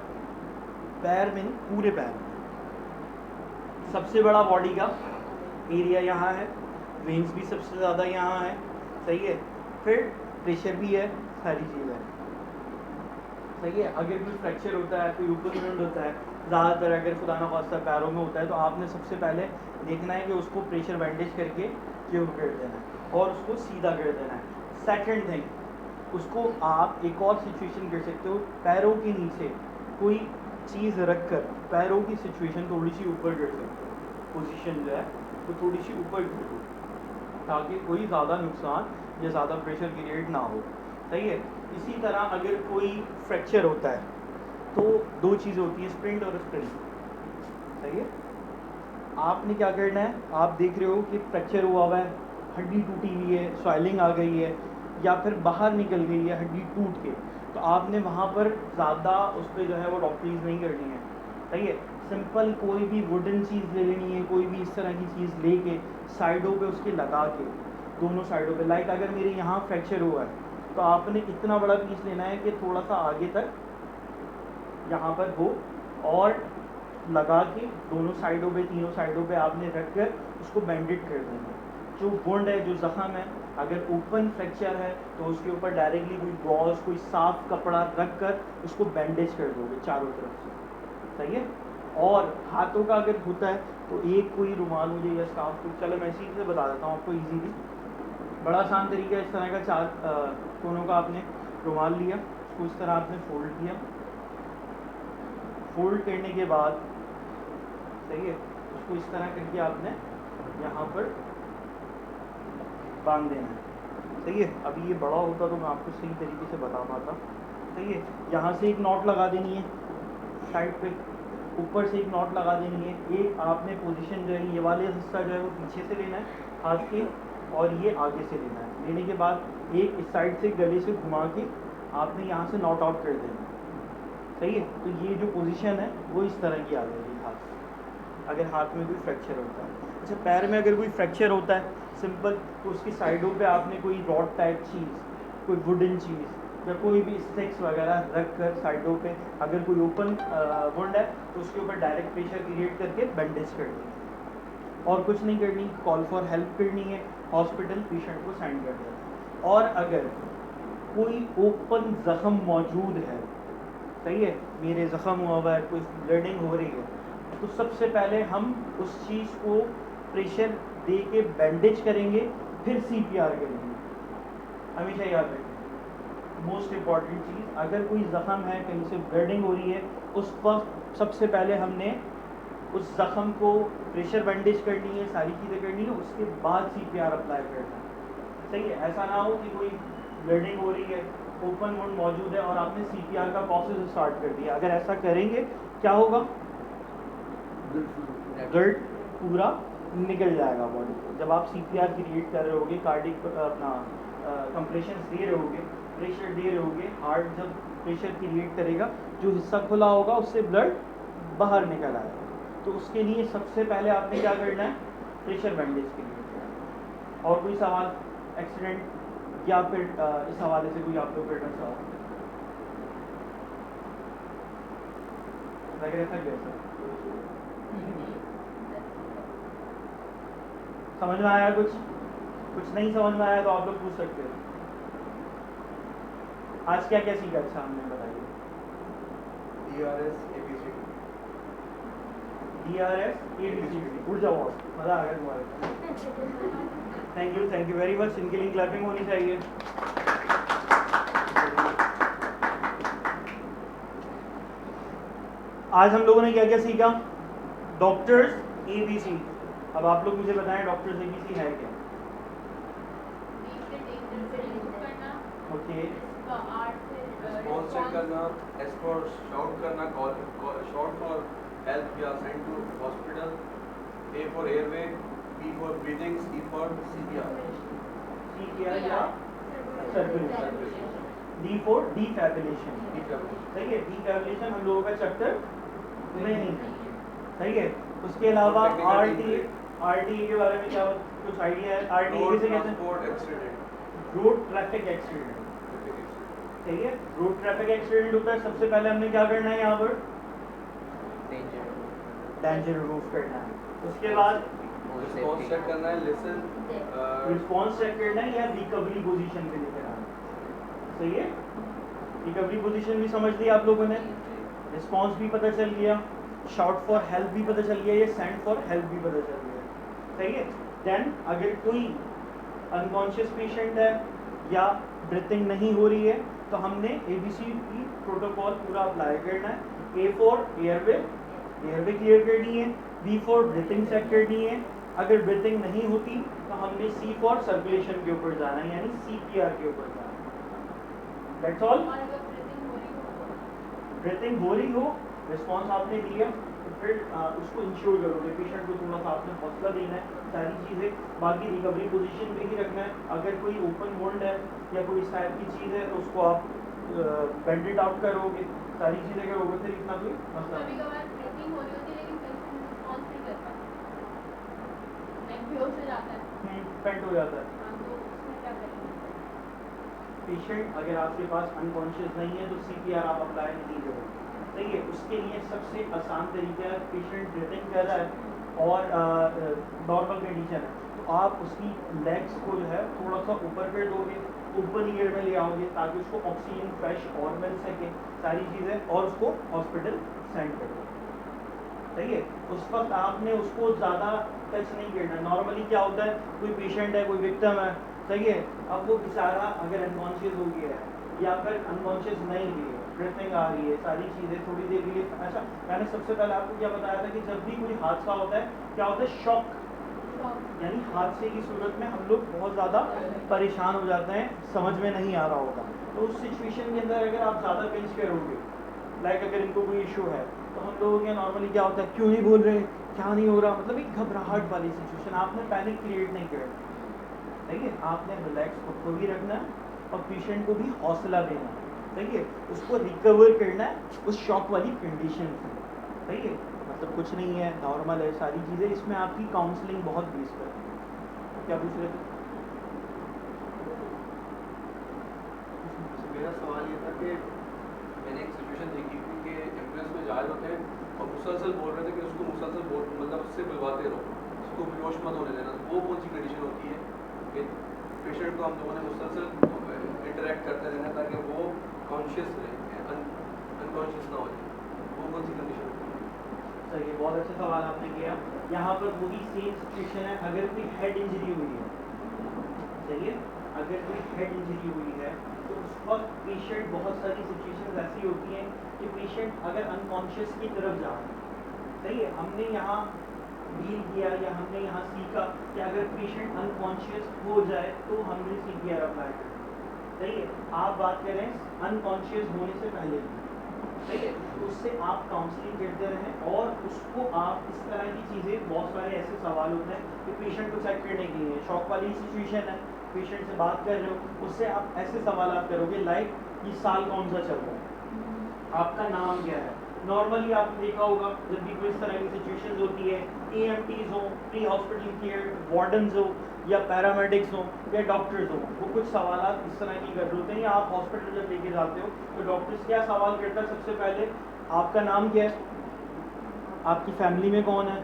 पैर में नहीं, पूरे पैर में सबसे बड़ा बॉडी का एरिया यहाँ है, वेन्स भी सबसे ज़्यादा यहाँ है, सही है, फिर प्रेशर भी है, सारी चीज़ है, सही है। अगर कोई फ्रैक्चर होता है, कोई ऊपर वुंड होता है, ज़्यादातर अगर खुदा न खास्ता पैरों में होता है, तो आपने सबसे पहले देखना है कि उसको प्रेशर बैंडेज करके क्योर कर देना है और उसको सीधा कर देना है। सेकंड थिंग, उसको आप एक और सिचुएशन कर सकते हो, पैरों के नीचे कोई चीज़ रख कर पैरों की सिचुएशन थोड़ी सी ऊपर कर सकते हो, पोजीशन जो है वो थोड़ी सी ऊपर कर दो, ताकि कोई ज़्यादा नुकसान या ज़्यादा प्रेशर क्रिएट ना हो, सही है। इसी तरह अगर कोई फ्रैक्चर होता है तो दो चीज़ होती है, स्प्रिंट और स्प्रिंट, सही है। आपने क्या करना है, आप देख रहे हो कि फ्रैक्चर हुआ है, हड्डी टूटी हुई है, स्वेलिंग आ गई है, या फिर बाहर निकल गई है हड्डी टूट के, तो आपने वहाँ पर ज़्यादा उस पर जो है वो डॉक्टरीज नहीं करनी है, सही है। सिंपल कोई भी वुडन चीज़ ले लेनी है, कोई भी इस तरह की चीज़ लेके साइडों पे उसके लगा के, दोनों साइडों पे, लाइक अगर मेरे यहाँ फ्रैक्चर हुआ है तो आपने इतना बड़ा पीस लेना है कि थोड़ा सा आगे तक यहाँ पर हो, और लगा के दोनों साइडों पे, तीनों साइडों पे आपने रख कर उसको बैंडेड कर देना। जो वुंड है, जो ज़ख़म है, अगर ओपन फ्रैक्चर है तो उसके ऊपर डायरेक्टली कोई गॉज, कोई साफ कपड़ा रख कर उसको बैंडेज कर दोगे चारों तरफ से, सही है। और हाथों का अगर होता है तो एक कोई रुमाल मुझे या स्कार्फ, को चलो मैं इसी से बता देता हूँ आपको ईजीली, बड़ा आसान तरीका है। इस तरह का चार कोनों का आपने रुमाल लिया, उसको इस तरह आपने फोल्ड किया, फोल्ड करने के बाद, सही है, उसको इस तरह करके आपने यहाँ पर बांध देना है, सही है। अभी ये बड़ा होता तो मैं आपको सही तरीके से बता पाता, सही है। यहाँ से एक नॉट लगा देनी है साइड पे, ऊपर से एक नॉट लगा देनी है। एक आपने पोजीशन जो है, ये वाले हिस्सा जो है वो पीछे से लेना है हाथ के, और ये आगे से लेना है। लेने के बाद एक इस साइड से गले से घुमा के आपने यहाँ से नॉट आउट कर देना है, सही है। तो ये जो पोजीशन है वो इस तरह की आ जाएगी हाथ से, अगर हाथ में कोई फ्रैक्चर होता है। अच्छा, पैर में अगर कोई फ्रैक्चर होता है सिंपल, तो उसकी साइडों पे आपने कोई रॉड टाइप चीज़, कोई वुडन चीज़ या कोई भी स्टिक्स वगैरह रख कर साइडों पे, अगर कोई ओपन वुंड है तो उसके ऊपर डायरेक्ट प्रेशर क्रिएट करके बैंडेज कर दें, और कुछ नहीं करनी, कॉल फॉर हेल्प करनी है, हॉस्पिटल पेशेंट को सेंड कर दें। और अगर कोई ओपन ज़ख़म मौजूद है, सही है, मेरे ज़ख़म हुआ हुआ है, कोई ब्लीडिंग हो रही है, तो सबसे पहले हम उस चीज़ को प्रेशर दे के बैंडेज करेंगे, फिर CPR करेंगे। हमेशा याद रखें, मोस्ट इम्पॉर्टेंट चीज़, अगर कोई ज़ख़म है, कहीं से ब्लीडिंग हो रही है, उस वक्त सबसे पहले हमने उस ज़ख़म को प्रेशर बैंडेज करनी है, सारी चीज़ें करनी है, उसके बाद CPR अप्लाई करना है, सही है। ऐसा ना हो कि कोई ब्लीडिंग हो रही है, ओपन वुंड मौजूद है और आपने CPR का प्रोसेस स्टार्ट कर दिया। अगर ऐसा करेंगे क्या होगा, ब्लड पूरा निकल जाएगा बॉडी से। जब आप CPR क्रिएट कर रहे होगे, कार्डिक अपना कंप्रेशन दे रहे होगे, प्रेशर दे रहे होगे, हार्ट जब प्रेशर क्रिएट करेगा, जो हिस्सा खुला होगा उससे ब्लड बाहर निकल आएगा। तो उसके लिए सबसे पहले आपने क्या करना है, प्रेशर बैंडेज क्रिएट करना है। और कोई सवाल, एक्सीडेंट या फिर इस हवाले से कोई आप लोग करना चाहो? लग रहा था कैसा समझ में आया? कुछ नहीं समझ में आया तो आप लोग पूछ सकते हो। आज क्या क्या सीखा? अच्छा हमने बताइए। DRS ABCD। DRS ABCD, उड़ जाओ, मजा आ गया तुम्हारे। Thank you very much. इनके लिए क्लैपिंग होनी चाहिए। आज हम लोगों ने क्या क्या सीखा? Doctors ABC। अब आप लोग मुझे बताएं डॉक्टर्स ABC है क्या? ओके, रिस्पॉन्स चेक करना, S फॉर शाउट करना, शॉट फॉर हेल्प या send to hospital, A for airway, B for breathing, C for CPR या सर्कुलेशन, D फॉर डिफैब्रिलेशन। सही है, डिफैब्रिलेशन हम लोगों का चैप्टर में नहीं है, सही है। उसके अलावा RTA के बारे में क्या कुछ आइडिया है? RTA से कहते हैं रोड ट्रैफिक एक्सीडेंट, सही है। रोड ट्रैफिक एक्सीडेंट होता है, सबसे पहले हमने क्या करना है, यहाँ पर डेंजर रिमूव करना है। उसके बाद रिस्पॉन्स चेक करना है, लिसन, रिस्पॉन्स चेक करना है या रिकवरी पोजीशन पे लेकर आना, सही है। रिकवरी पोजीशन भी समझ लिया आप लोगों ने, रिस्पॉन्स भी पता चल गया, शॉट फॉर हेल्प भी पता चल गया, या सेंड फॉर हेल्प भी पता चल गया, सही है। देन अगर कोई अनकॉन्शियस पेशेंट है या ब्रीथिंग नहीं हो रही है तो हमने ABCD प्रोटोकॉल पूरा अप्लाई करना है। A फॉर एयरवे क्लियर करनी है, B फॉर ब्रीथिंग चेक करनी है, अगर ब्रीथिंग नहीं होती तो हमने C फॉर सर्कुलेशन के ऊपर जाना है, यानी CPR के ऊपर जाना है। That's all. ब्रीथिंग हो रही हो, रिस्पॉन्स आपने दिया, फिर उसको इंश्योर करोगे, पेशेंट को थोड़ा सा आपने हौसला देना है, सारी चीज़ें, बाकी रिकवरी पोजीशन पे ही रखना है। अगर कोई ओपन वुंड है या कोई इस टाइप की चीज़ है तो उसको आप बेंड इट आउट करोगे, सारी चीज़ें करोगे, फिर इतना कोई मसला नहीं। कभी-कभार ब्रीथिंग हो रही होती है लेकिन पेशेंट रिस्पॉन्स नहीं करता, लाइक बेहोश हो जाता है। पेंट हो जाता है हाँ, तो उसमें क्या करेंगे? पेशेंट, अगर आपके पास अनकॉन्शियस नहीं है तो CPR आप अप्लाई नहीं करोगे, सही है। उसके लिए सबसे आसान तरीका है, पेशेंट ब्रीथिंग कर रहा है और नॉर्मल कंडीशन है तो आप उसकी लेग्स को जो है थोड़ा सा ऊपर कर दोगे, ऊपर ईयर में ले आओगे ताकि उसको ऑक्सीजन फ्रेश और मिल सके, सारी चीज़ें, और उसको हॉस्पिटल सेंड कर दो, सही है। उस वक्त आपने उसको ज़्यादा टच नहीं करना। नॉर्मली क्या होता है, कोई पेशेंट है, कोई विक्टिम है, सही है, अब वो बेचारा अगर अनकॉन्शियस हो गया है या फिर अनकॉन्शियस नहीं भी है, ब्रीथिंग आ रही है, सारी चीज़ें, थोड़ी देर के लिए, अच्छा मैंने सबसे पहले आपको क्या बताया था कि जब भी कोई हादसा होता है क्या होता है, शॉक, यानी हादसे की सूरत में हम लोग बहुत ज़्यादा परेशान हो जाते हैं, समझ में नहीं आ रहा होता। तो उस सिचुएशन के अंदर अगर आप ज़्यादा पिंच करोगे, लाइक अगर इनको कोई इशू है तो हम लोगों के नॉर्मली क्या होता है, क्यों नहीं बोल रहे, क्या नहीं हो रहा, मतलब एक घबराहट वाली सिचुएशन, आपने पैनिक क्रिएट नहीं करना, ठीक है। आपने रिलैक्स खुद को भी रखना है और पेशेंट को भी हौसला देना है, ठीक है, उसको रिकवर करना है उस शॉक वाली कंडीशन से, ठीक है। मतलब कुछ नहीं है, नॉर्मल है सारी चीज़ें, इसमें आपकी काउंसलिंग बहुत बेस पर है। क्या पूछ रहे थे? मेरा सवाल ये था कि मैंने एक सिचुएशन देखी थी कि एम्बुलेंस में जा रहे होते हैं और मुसलसल बोल रहे थे कि उसको मुसलसल बोल, मतलब उससे बुलवाते रहो, उसको बेहोश मत होने देना। तो वो कौन सी कंडीशन होती है कि पेशेंट को हम लोगों ने मुसलसल इंटरेक्ट करते रहना ताकि वो कॉन्शियस रहे, अनकॉन्शियस ना हो जाए, वो कौन सी कंडीशन होती है? सही है, बहुत अच्छा सवाल आपने किया। यहाँ पर वही सेम सिचुएशन है, अगर कोई हेड इंजरी हुई है, सही है, अगर कोई हेड इंजरी हुई है तो उस वक्त पेशेंट, बहुत सारी सिचुएशंस ऐसी होती हैं कि पेशेंट अगर अनकॉन्शियस की तरफ जा रहा है, सही है, हमने यहाँ डील किया या हमने यहाँ सीखा कि अगर पेशेंट अनकॉन्शियस हो जाए तो हमने CPR अप्लाई कर, सही है। आप बात करें अनकॉन्शियस होने से पहले की, सही है, तो उससे आप काउंसलिंग करते रहें और उसको आप इस तरह की चीज़ें, बहुत सारे ऐसे सवाल होते हैं कि पेशेंट को चेक करने के लिए, शॉक वाली सिचुएशन है, पेशेंट से बात कर रहे हो, उससे आप ऐसे सवाल करोगे लाइक ये साल कौन सा चल रहा है, आपका नाम क्या है। नॉर्मली आपने देखा होगा जब भी कोई इस तरह की सिचुएशन होती है, EMTs हो, प्री हॉस्पिटल केयर वार्डन्स हो या पैरामेडिक्स हो या डॉक्टर्स हो, वो कुछ सवाल इस तरह की कर रहे होते हैं। या आप हॉस्पिटल जब लेके जाते हो तो डॉक्टर्स क्या सवाल करता है, सबसे पहले आपका नाम क्या है, आपकी फैमिली में कौन है,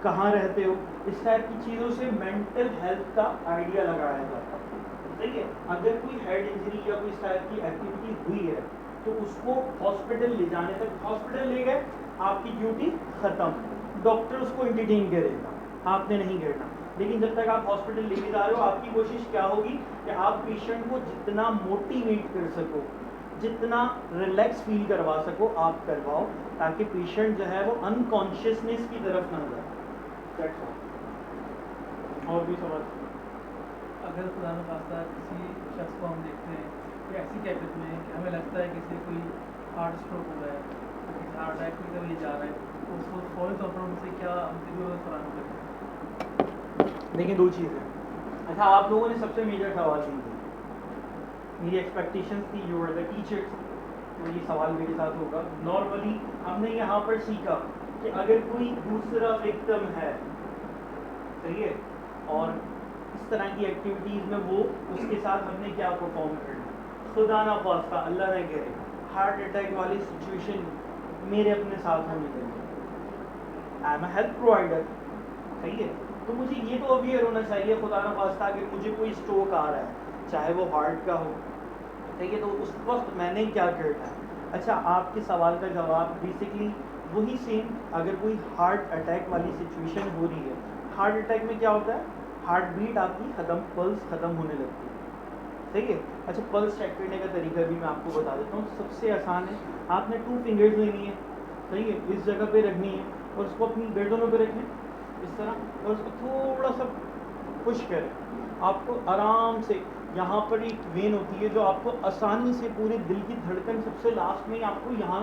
कहाँ रहते हो, इस टाइप की चीज़ों से मेंटल हेल्थ का आइडिया लगाया जाता है, ठीक है। अगर कोई हेड इंजरी या कोई इस टाइप की एक्टिविटी हुई है तो उसको हॉस्पिटल ले जाने तक, हॉस्पिटल ले गए, आपकी ड्यूटी ख़त्म, डॉक्टर उसको एंटरटेन करेगा, आपने नहीं करना। लेकिन जब तक आप हॉस्पिटल लेके जा रहे हो, आपकी कोशिश क्या होगी कि आप पेशेंट को जितना मोटिवेट कर सको, जितना रिलैक्स फील करवा सको आप करवाओ, ताकि पेशेंट जो है वो अनकॉन्शियसनेस की तरफ ना जाए। That's all. और भी सवाल? अगर खुदा न खास्ता किसी शख्स को हम देखते हैं कि ऐसी कैफियत में कि हमें लगता है किसी कोई हार्ट स्ट्रोक हुआ है, तो किसी हार्ट अटैक की तरफ ये जा रहा है, तो उसको फौरी तौर पर उनसे क्या अंतिम फराहम करें? देखिए, दो चीज़ें। अच्छा, आप लोगों ने सबसे मेजर सवाल दी थी, मेरी एक्सपेक्टेशंस थी, यू आर द टीचर्स, तो ये सवाल मेरे साथ होगा। नॉर्मली हमने यहाँ पर सीखा कि अगर कोई दूसरा विक्टिम है, सही है, और इस तरह की एक्टिविटीज़ में वो, उसके साथ हमने क्या परफॉर्म करना, खुदा ना खास्ता अल्लाह ने करे हार्ट अटैक वाली सिचुएशन मेरे अपने साथ होने लगी, I am a health provider, सही है, तो मुझे ये तो अवेयर होना चाहिए, खुदा ना खास्ता अगर मुझे कोई स्ट्रोक आ रहा है, चाहे वो हार्ट का हो, सही है, तो उस वक्त मैंने क्या करना है। अच्छा, आपके सवाल का जवाब बेसिकली वही सेम, अगर कोई हार्ट अटैक वाली सिचुएशन हो रही है, हार्ट अटैक में क्या होता है, हार्ट बीट आपकी ख़त्म, पल्स ख़त्म होने लगती है, सही है। अच्छा, पल्स चेक करने का तरीका भी मैं आपको बता देता हूँ, सबसे आसान है, आपने 2 फिंगर्स लेनी है, सही है, इस जगह पे रखनी है और उसको अपनी गर्दनों पे रखें इस तरह, और उसको थोड़ा सा पुश करें, आपको आराम से, यहाँ पर एक वेन होती है जो आपको आसानी से पूरे दिल की धड़कन सबसे लास्ट में आपको यहाँ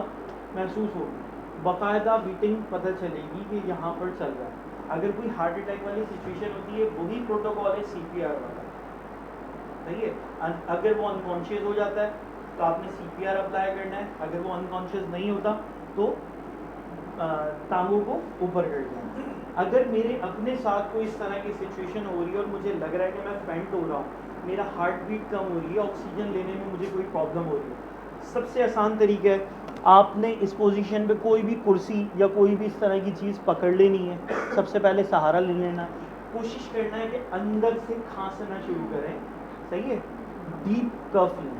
महसूस होगी, बाकायदा बीटिंग पता चलेगी कि यहाँ पर चल रहा है। अगर कोई हार्ट अटैक वाली सिचुएशन होती है वही प्रोटोकॉल है CPR वाला, सही है। अगर वो अनकॉन्शियस हो जाता है तो आपने CPR अप्लाई करना है, अगर वो अनकॉन्शियस नहीं होता तो टांगों को ऊपर कर देना। अगर मेरे अपने साथ कोई इस तरह की सिचुएशन हो रही है और मुझे लग रहा है कि मैं फेंट हो रहा हूँ, मेरा हार्ट बीट कम हो रही है, ऑक्सीजन लेने में मुझे कोई प्रॉब्लम हो रही है, सबसे आसान तरीका है आपने इस पोजीशन पे कोई भी कुर्सी या कोई भी इस तरह की चीज़ पकड़ लेनी है। सबसे पहले सहारा ले लेना है, कोशिश करना है कि अंदर से खांसना शुरू करें, सही है। डीप कफ लें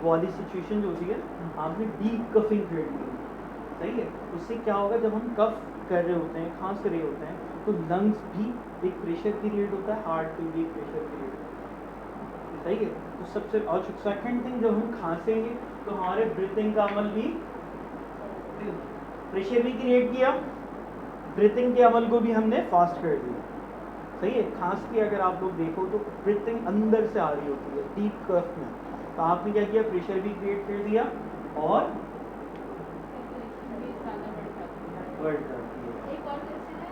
वो वाली सिचुएशन जो होती है आपने डीप कफिंग करनी है, सही है। उससे क्या होगा, जब हम कफ कर रहे होते हैं, खांस रहे होते हैं, तो लंग्स भी एक प्रेशर क्रिएट होता है, हार्ट पे भी एक प्रेशर क्रिएट होता है, सही है। तो सबसे और सेकंड थिंग, जब हम खांसेंगे तो हमारे ब्रीथिंग का अमल भी, प्रेशर भी क्रिएट किया, ब्रीथिंग के अमल को भी हमने फास्ट कर दिया, सही है। खांस की अगर आप लोग देखो तो ब्रीथिंग अंदर से आ रही होती है डीप कफ में, तो आपने क्या किया, प्रेशर भी क्रिएट कर दिया और बढ़ जाती है। एक और क्वेश्चन है,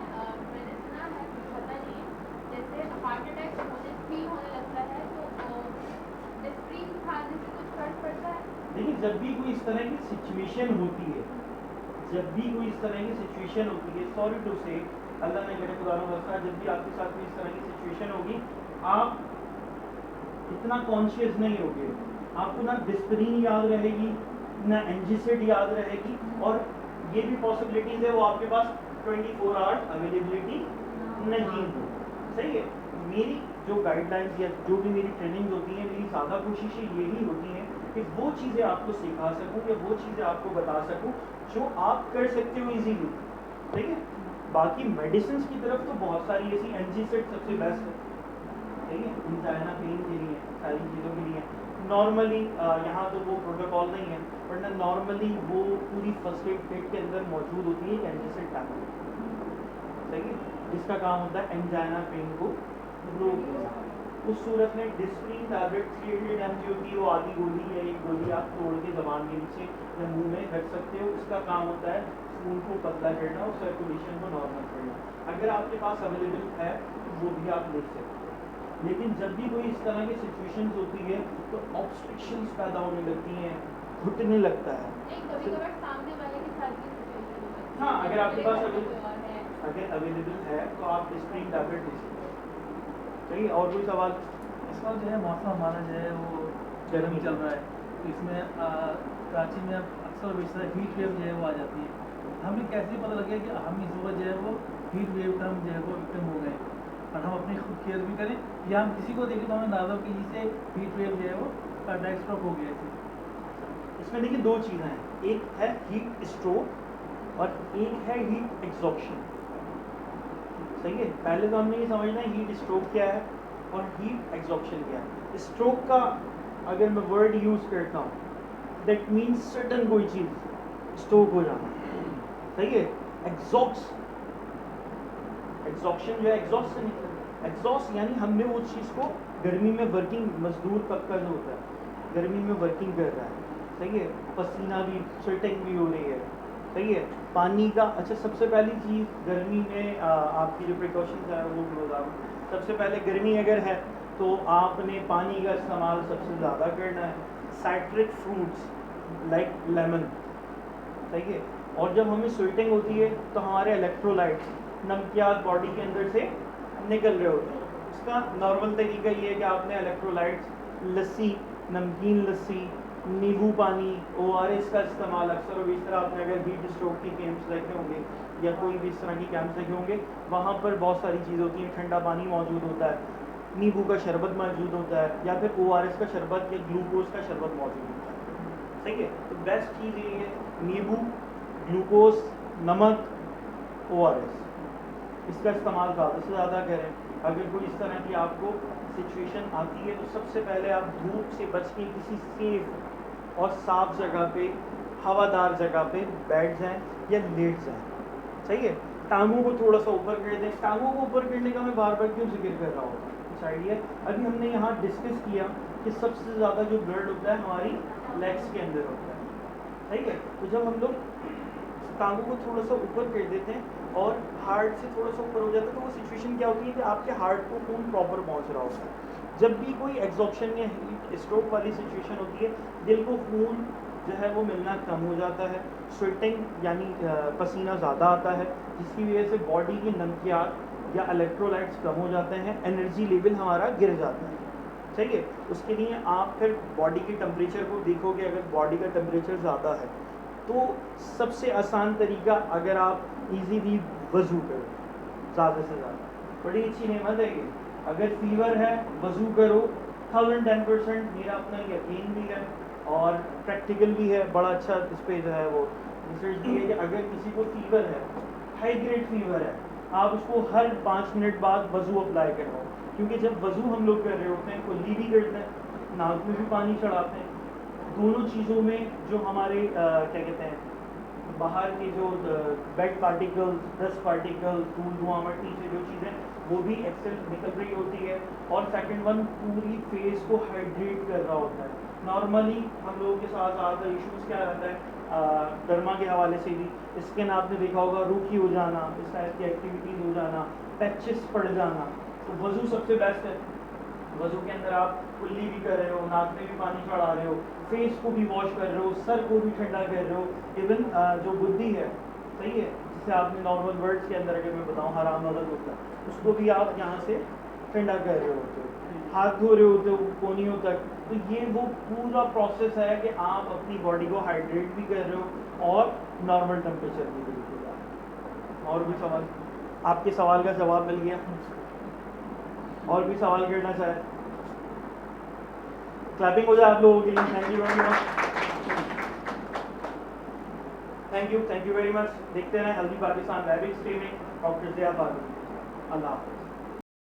मैंने सुना है, पता नहीं है, जैसे हार्ट अटैक फील होने लगता है तो डिस्प्रीन खाने से कुछ फर्क पड़ता है? देखिए, जब भी कोई इस तरह की सिचुएशन होती है, जब भी कोई इस तरह की सिचुएशन होती है, सॉरी टू से, अल्लाह ने करे खुदा न खास्ता, जब भी आपके साथ कोई इस तरह की सिचुएशन होगी, आप इतना कॉन्शियस नहीं होगे, आपको ना डिस्प्रीन याद रहेगी, ना एंजिसिड याद रहेगी, और ये भी पॉसिबिलिटीज है वो आपके पास 24 आवर्स अवेलेबिलिटी नहीं हो, सही है। मेरी जो गाइडलाइंस या जो भी मेरी ट्रेनिंग होती है, मेरी ज़्यादा कोशिशें यही होती हैं कि वो चीज़ें आपको सिखा सकूं या वो चीज़ें आपको बता सकूं जो आप कर सकते हो इजीली, ठीक है। बाकी मेडिसिन की तरफ तो बहुत सारी ऐसी, एंजीसेट सबसे बेस्ट है, ठीक है, इंजाइना पेन के लिए, सारी चीज़ों के लिए। नॉर्मली यहाँ तो वो प्रोटोकॉल नहीं है, वरना नॉर्मली वो पूरी फर्स्ट एड किट के अंदर मौजूद होती है एंजीसेट टैबलेट, सही है, जिसका काम होता है एंजाइना पेन को रोक देना। उस सूरत में डिस्प्रीन टैबलेट 300 mg होती है, वो आधी गोली या एक गोली आप तोड़ के ज़बान के नीचे या मुंह में रख सकते हो। इसका काम होता है खून को पतला करना और सर्कुलेशन को नॉर्मल करना। अगर आपके पास अवेलेबल है तो वो भी आप ले सकते हो। लेकिन जब भी कोई इस तरह की सिचुएशंस होती है तो ऑब्स्ट्रक्शंस पैदा होने लगती हैं, घुटने लगता है। नहीं, कभी-कभार सामने वाले के साथ भी सिचुएशन हो सकती है। हाँ, अगर आपके पास कोई और है। अगर अवेलेबल है तो आप डिस्प्रीन टैबलेट ले सकते हो, सही है। और कोई सवाल? इसका जो है मौसम हमारा जो है वो गर्मी चल रहा है, तो इसमें कराची में अक्सर वैसा हीट वेव जो है वो आ जाती है। हमें कैसे पता लगे कि हम इस वक्त जो है वो हीट वेव का हम जो है वो विक्टिम हो गए, और हम अपनी खुद केयर भी करें, या हम किसी को देखें तो हमें अंदाजा हो कि इसे हीट वेव जो है वो कार्डियक स्ट्रोक हो गया है। इसमें देखिए दो चीज़ें हैं, एक है हीट स्ट्रोक और एक है हीट एक्सॉक्शन, सही है। पहले तो हमने ये समझना है हीट स्ट्रोक क्या है और हीट एक्सॉक्शन क्या है। स्ट्रोक का अगर मैं वर्ड यूज़ करता हूँ, दैट मीन्स सडन कोई चीज़ स्ट्रोक हो जाना, सही है। एक्सॉक्शन जो है एग्जॉस्ट से निकलता है। एग्जॉस्ट यानी हमने वो चीज़ को, गर्मी में वर्किंग मजदूर तबका जो होता है गर्मी में वर्किंग कर रहा है, सही है, पसीना भी, स्वेटिंग भी हो रही है, सही है, पानी का। अच्छा, सबसे पहली चीज़ गर्मी में आपकी जो प्रिकॉशंस है वो बता दूँ। सबसे पहले गर्मी अगर है तो आपने पानी का इस्तेमाल सबसे ज़्यादा करना है, साइट्रिक फ्रूट्स लाइक लेमन, सही है। और जब हमें स्वेटिंग होती है तो हमारे इलेक्ट्रोलाइट्स, नमकियात बॉडी के अंदर से निकल रहे होते हैं। उसका नॉर्मल तरीका ये है कि आपने इलेक्ट्रोलाइट्स, लस्सी, नमकीन लस्सी, नींबू पानी, ORS का इस्तेमाल अक्सर, और इस तरह आपने अगर हीट स्ट्रोक के कैंप्स देखे होंगे या कोई भी इस तरह की कैंप्स देखे होंगे, वहाँ पर बहुत सारी चीज़ होती है। ठंडा पानी मौजूद होता है, नींबू का शरबत मौजूद होता है, या फिर ORS का शरबत या ग्लूकोज का शरबत मौजूद होता है, सही है। तो बेस्ट चीज़ ये है नींबू, ग्लूकोज, नमक, ORS, इसका इस्तेमाल ज़्यादा से ज़्यादा करें। अगर कोई इस तरह की आपको सिचुएशन आती है तो सबसे पहले आप धूप से बच के किसी सेफ और साफ जगह पे, हवादार जगह पे बैठ जाएं या लेट जाएं, सही है। टांगों को थोड़ा सा ऊपर कर दें। टांगों को ऊपर करने का मैं बार बार क्यों जिक्र कर रहा हूँ, कुछ आइडिया? अभी हमने यहाँ डिस्कस किया कि सबसे ज़्यादा जो ब्लड होता है हमारी लेग्स के अंदर होता है, सही है। तो जब हम लोग टांगों को थोड़ा सा ऊपर कर देते हैं और हार्ट से थोड़ा सा ऊपर हो जाता है, तो वो सिचुएशन क्या होती है कि आपके हार्ट को खून प्रॉपर पहुंच रहा होता है। जब भी कोई एग्जॉर्प्शन या हीट स्ट्रोक वाली सिचुएशन होती है, दिल को खून जो है वो मिलना कम हो जाता है, स्वेटिंग यानी पसीना ज़्यादा आता है, जिसकी वजह से बॉडी की नमकियात या इलेक्ट्रोलाइट्स कम हो जाते हैं, एनर्जी लेवल हमारा गिर जाता है। सही है, उसके लिए आप फिर बॉडी के टेम्परेचर को देखोगे, अगर बॉडी का टेम्परेचर ज़्यादा है तो सबसे आसान तरीका, अगर आप इजीली वज़ू करो ज़्यादा से ज़्यादा, बड़ी अच्छी नेमत है ये। अगर फीवर है वज़ू करो, 1010% मेरा अपना यकीन भी है और प्रैक्टिकल भी है, बड़ा अच्छा इस पर जो है वो रिसर्च भी है कि अगर किसी को फीवर है, हाई ग्रेड फीवर है, आप उसको हर 5 मिनट बाद वज़ू अप्लाई करवाओ, क्योंकि जब वज़ू हम लोग कर रहे होते हैं, कुल्ली भी करते हैं, नाक में भी पानी चढ़ाते हैं, दोनों चीज़ों में जो हमारे क्या कहते हैं बाहर के जो बेड पार्टिकल्स, डस्ट पार्टिकल्स, धूल धुआं मट्टी से जो चीज़ें वो भी एक्सेल निकल रही होती है, और सेकंड वन पूरी फेस को हाइड्रेट कर रहा होता है। नॉर्मली हम लोगों के साथ ज़्यादा इश्यूज़ क्या रहता है, गर्मा के हवाले से भी, स्किन आपने देखा होगा रूखी हो जाना, इस टाइप की एक्टिविटीज़ हो जाना, पैचेस पड़ जाना, तो वज़ू सबसे बेस्ट है। वज़ू के अंदर आप कुल्ली भी कर रहे हो, नाक में भी पानी चढ़ा रहे हो, फेस को भी वॉश कर रहे हो, सर को भी ठंडा कर रहे हो, इवन जो बुद्धि है, सही है, जिसे आपने नॉर्मल वर्ड्स के अंदर अगर मैं बताऊँ हराम नजर होता है, उसको भी आप यहाँ से ठंडा कर रहे होते हो, हाथ धो रहे होते हो कोनियों तक। तो ये वो पूरा प्रोसेस है कि आप अपनी बॉडी को हाइड्रेट भी कर रहे हो और नॉर्मल टेम्परेचर भी बिल्कुल आ रहा है। और भी सवाल? आपके सवाल का जवाब मिल गया? और भी सवाल करना चाहे? क्लैपिंग हो जाए आप लोगों के लिए। Thank you very much, thank you very much. देखते रहें healthy Pakistan live streaming, doctor Zia Farooqui. अल्लाह हाफ़िज़।